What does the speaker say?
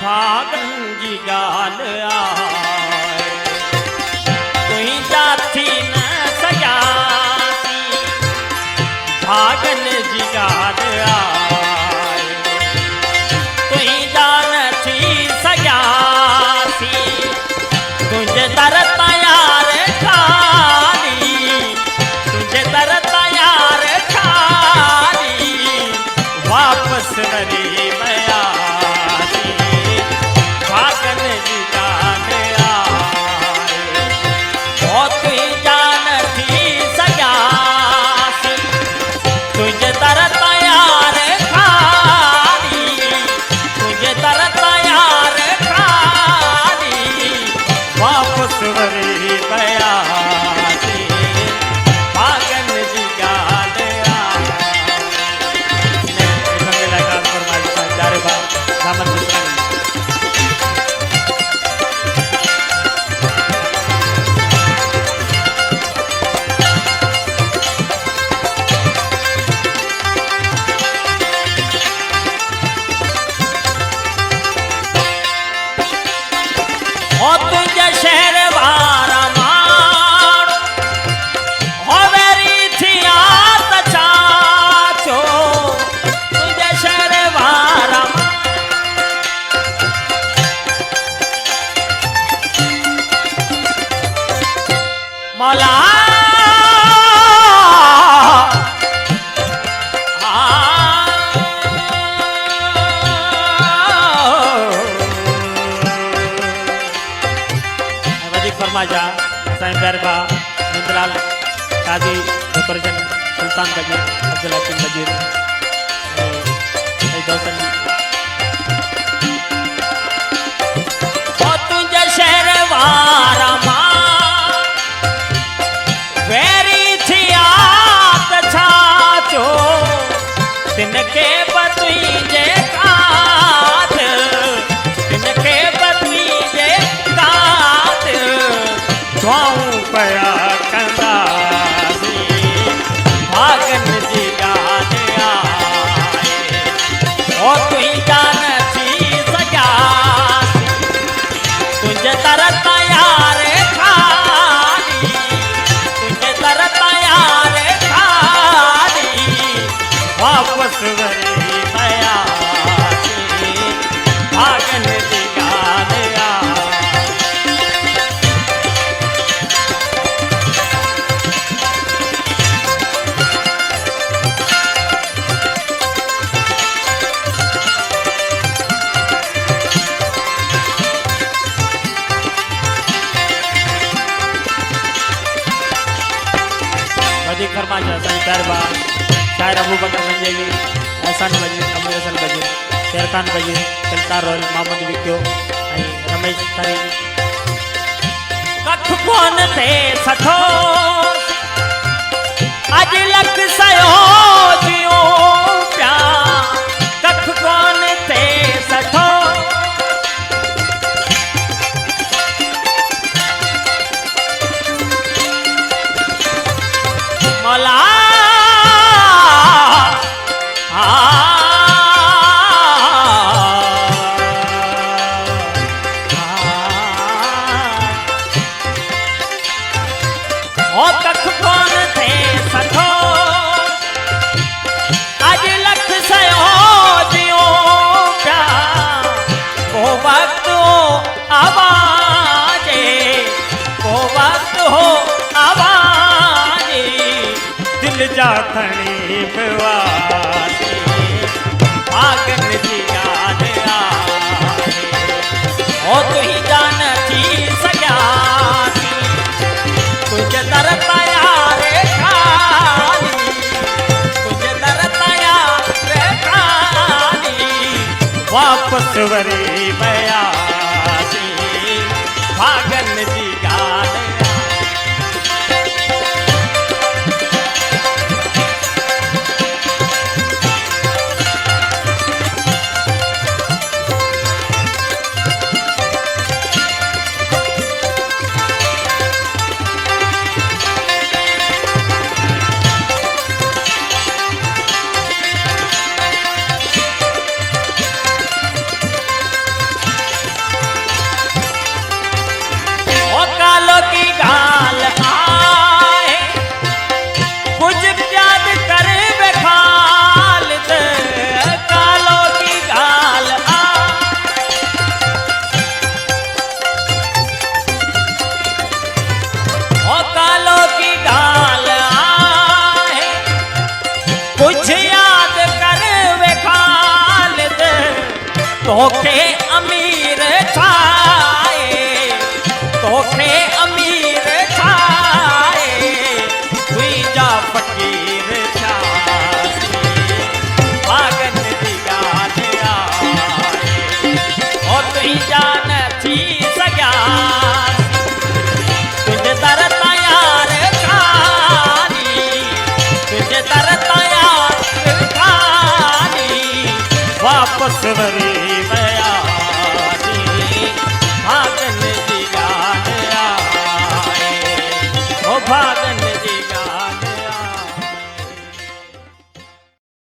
भागन जी गाल आए तुही जाथी न सयासी भागन जी गाल आए तुही जानथी सयासी तुझे दर तैयार खाली तुझे दर तैयार खाली वापस वरी बयासी भागन जी गाल आए ओ तुही जानथी सयासी तुझे दर तैयार खाली तुझे दर तैयार खाली वापस वरी बयासी भागन जी गाल तुझे शहर वारा मार हो वेरी थिया तछाचो तुझे शहर वारा मौला फरमाजा साईं बैरबा इंद्राल काजी डेकोरेशन सुल्तान बजीर अब्दुल हकीम बजीर दौसन ओ तुझे शहर वारा मां वेरी थिया तछाचो तिनके बतुई जे कात तिनके बतुई जे कात दुआऊं पया कंदासी भागन जी गाल आए ओ तुही जानथी सयासी तुझे दर तैयार खाली तुझे दर तैयार खाली वापस वरी बयासी भागन जी गाल आए वजीर फरमाजा साईं बैरबा शायर अबू बकर मंजेली एहसान वजीर अमीर हसन वजीर शेरखान वजीर सुल्तान रोयल मोहम्मद विक्यो रमेश तरी कख कोन थे सठो अज लख सयो जियो प्या कख कोन थे सठो मौला ओ कख कोन थे सठो अज लख सयो जियो प्या को वक्त हो आवाजे को वक्त हो आवाजे दिल जा थणी बवासी भागन जी गाल आए ओ तुही जानथी सयासी तुझे दर तैयार खाली तुझे दर तैयार खाली वापस वरी बयासी भागन जी गाल तोखे अमीर छाए, तोखे अमीर छाए, हुई जा फकीर छासी, भागन दी गाल आए, ओ तुई जान थी सग्यासी, तुझे दर तयार खानी, तुझे दर तयार खानी, वापस वरी भागन दी गाल आए, ओ भागन